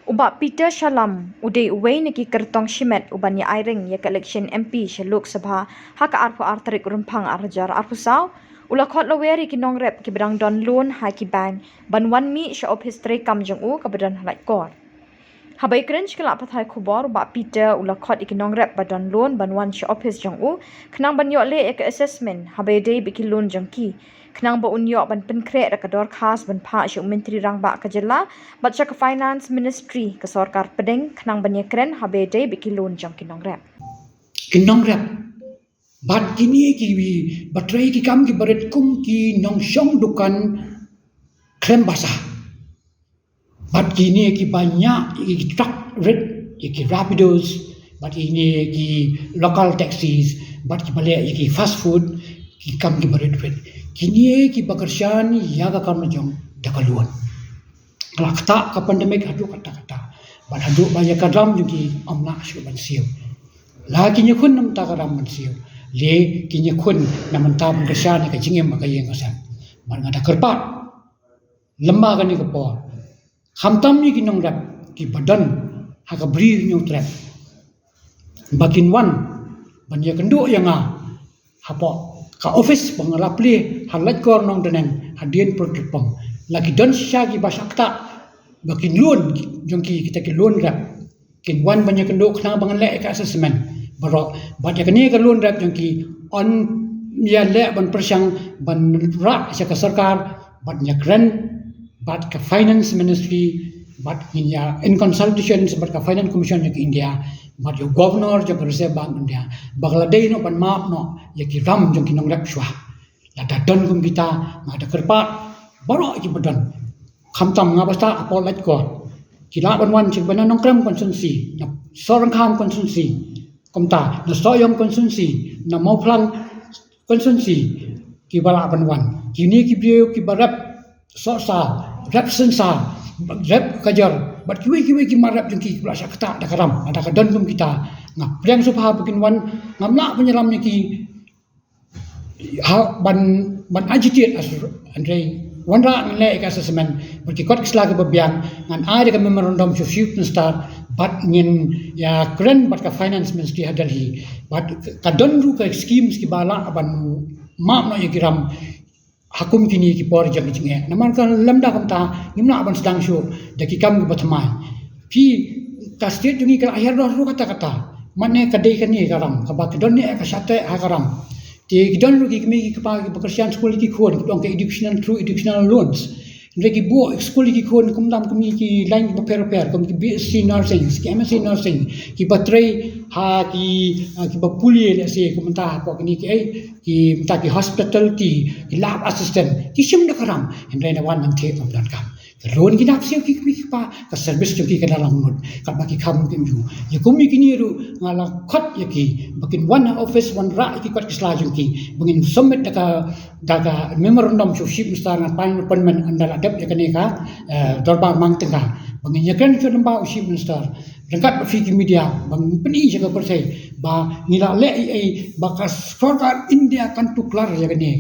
Uba Peter Shalam, uday uway niki kertong shimet uban ya airing ya election MP sha Lok Sabha haka arpu artarik rumpang arjar arpu saw ula khot laweri ki nong rep ki bedang don loan ha ki bang ban wan mi sha of history kam jong u ka bedan halai kor. Habai cringe kelak pathai kubor uba Peter ula khot iki nong rep badan loan ban wan sha office jong u kenang ban yok le ek assessment habai day biki loan jong ki. Kenang ba unyok ban penkrek da kador khas ban pa syu menteri rang ba ka jela baca ke finance ministry ke sorkar pedeng kenang ban kren habe day biki loan jong kinong rep. Kinong rep bat kini ki batrai ki kam ki baret kum ki nong syong dukan krem basah bat kini ki banyak ki truck red ki rapidos bat ini ki local taxis bat ki balik ki fast food ki kam ki baret red kini ki bakarsian ya ka kam jong dakaluan kalau kata ka pandemik adu kata bat adu banyak kadam juki amna syu ban siu lagi nyekun nam ta kadam ban siu le kinya kun nam ta bakarsian ka jingem ka yeng ka san ban ngada kerpat lemah kan ni ka por khamtam ni kinong rap ki badan ha ka bri nyu trap bakin wan ban ya kendo yang hapo ka office pangalapli halat kor nong denen hadien protopong lagi don syagi basakta bakin loan jongki kita ki loan rap kin wan banyak kendo kena bangan le ka assessment baro banyak kene ka loan rap jongki on ya le ban persyang ban rak sa ka sarkar banyak ren bat ka finance ministry bat ya in consultation bat ka finance commission ya India bat yo governor jo reserve bank India bagladei no ban map no ya ki ram jong kinong rap shwa la da don kum kita ngada kerpa baro ki badan khamtam ngabasta apolat ko kila ban wan chin banan nong krem konsensi na sorang kham konsensi komta na soyom konsensi na moplang konsensi ki bala ban wan kini ki bio ki barap so sa rap sensa rap kajar bat kiwi ki marap jengki pula sakta da karam ada kadon kum kita ngap priang supha bikin wan ngamna penyelamnya ki ha ban agitate as andre wanda le ka assessment berki kot kisla ke bebiang ngan ada ka memorandum of shooting star bat ngin ya kren bat ka finance ministry hadalhi bat kadon ru ka schemes ki bala ban ma no yiram hakum kini ki por jang jinge naman kan lamda kamta nimna aban sedang syu daki kam ki batmai pi ka state jungi ka akhir ro kata manne kadai kan ni garam ka ba kedon ni ka sate ha garam ti kedon ru ki mi ki pa ki pekerjaan school ki khon ki dong ke educational through educational loans lagi bu school ki khon kum dam kami ki line ki per kum ki BSc nursing ki MSc nursing ki batrai ha ki bapuli le se kum ta ko ni ki ta ki hospitality ki lab assistant ki sim da karam hendai na wan nang the kam dan kam ron ki nap se ki pa ka service ki ka dalam mut ka ba ki kham ki ju ya kum ki ni ru ngala khot ya ki bakin one office one ra ki kot ki sla ju ki bangin submit daga memorandum of ship star na pan appointment andal adap ya kane ka dorba mang tengah bangin ya kan chu namba ship star rangkat fi ki media bang peni jaga persai ba ngila le ba ka sarkar India kan tuklar ya kane